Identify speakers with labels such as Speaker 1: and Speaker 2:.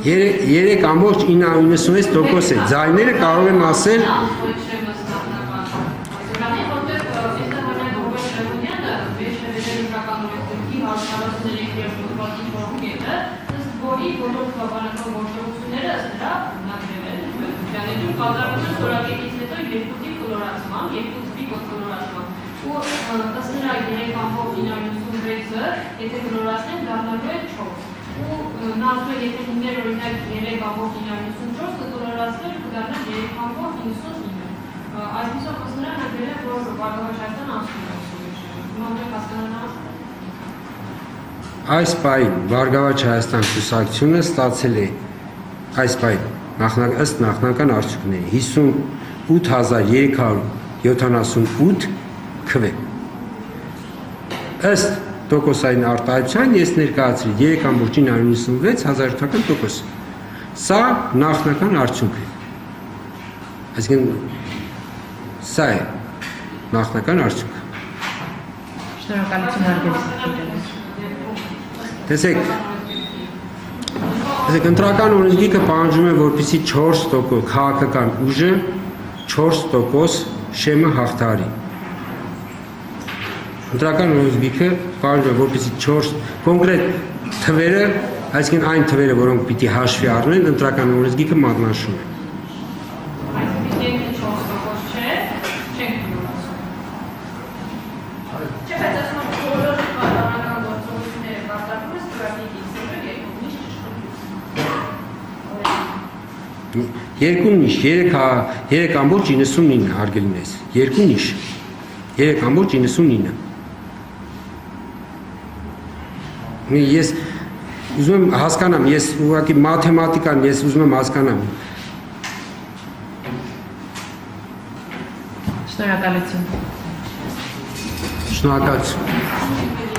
Speaker 1: Երեք ամբողջ 996% է, ձայները կարող են ասել
Speaker 2: Նազվը եթե հիմներ օրինակ 3,94 կկոլորացներ կդառնա 3,99 այսպիսով խոսնարան նագրել է, որ Բարգավաճ Հայաստան անցնում է
Speaker 1: Այս պահին Բարգավաճ Հայաստան կուսակցությունը ստացել է այս պահին ըստ նախնական արդյունքների 58,378 քվ ըստ տոկոսային արտահայտության ես ներկայացրի 3,996% սա նախնական արդյունք է այսինքն սա է նախնական արդյունքը
Speaker 3: շնորհակալություն հարգելի
Speaker 1: տեսեք ընտրական օրենսգիքը պահանջում է որպեսզի 4% քաղաքական ուժը 4% շեմը հաղթահարի Ընտրական օրենսգիքը պահանջում է որպեսզի 4 կոնկրետ թվերը, այսինքն այն թվերը, որոնք պիտի հաշվի առնեն, ընտրական օրենսգիքը մատնանշում է։ Երկու նիշ, 3,99 հարգելինես, երկու նիշ, 3,99 Ես ուզում եմ հասկանամ, ես ուղղակի մաթեմատիկան ես ուզում եմ հասկանամ։
Speaker 3: Շնորհակալություն։
Speaker 1: Շնորհակալություն։